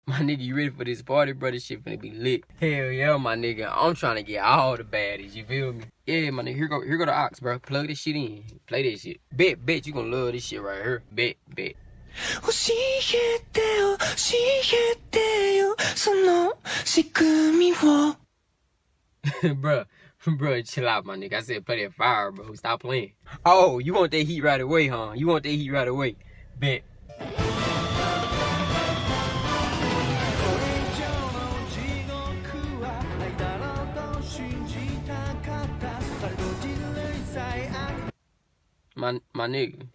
My nigga, you ready for this party, bro? This shit finna be lit. Hell yeah, my nigga. I'm trying to get all the baddies, you feel me? Yeah, my nigga, here go the aux, bro. Plug this shit in. Play this shit. Bet, you gonna love this shit right here. Bet. 教えてよ教えてよその仕組みを Bruh, chill out, my nigga. I said play that fire, bro. Stop playing. Oh, you want that heat right away, huh? You want that heat right away. Bet. My nigga.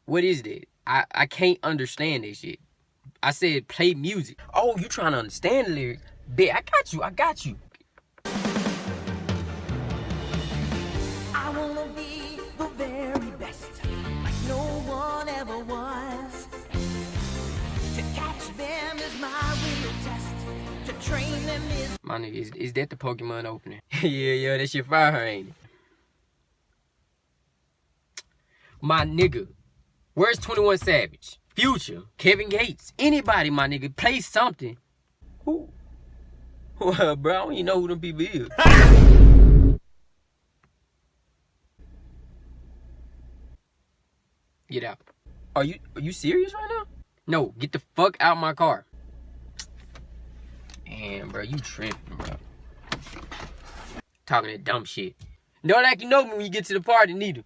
What is that? I can't understand that shit. I said play music. Oh, you trying to understand the lyrics? Bet, I got you. I wanna be the very best like no one ever was. To catch them is my real test. To train them is My nigga, is that the Pokemon opening? yeah, that shit fire, ain't it? My nigga, where's 21 Savage? Future, Kevin Gates, anybody, my nigga, play something. Who? Well, bro, I don't even know who them people is. Get out. Are you serious right now? No, get the fuck out my car. Damn, bro, you tripping, bro. Talking that dumb shit. Don't act like you know me when you get to the party, neither.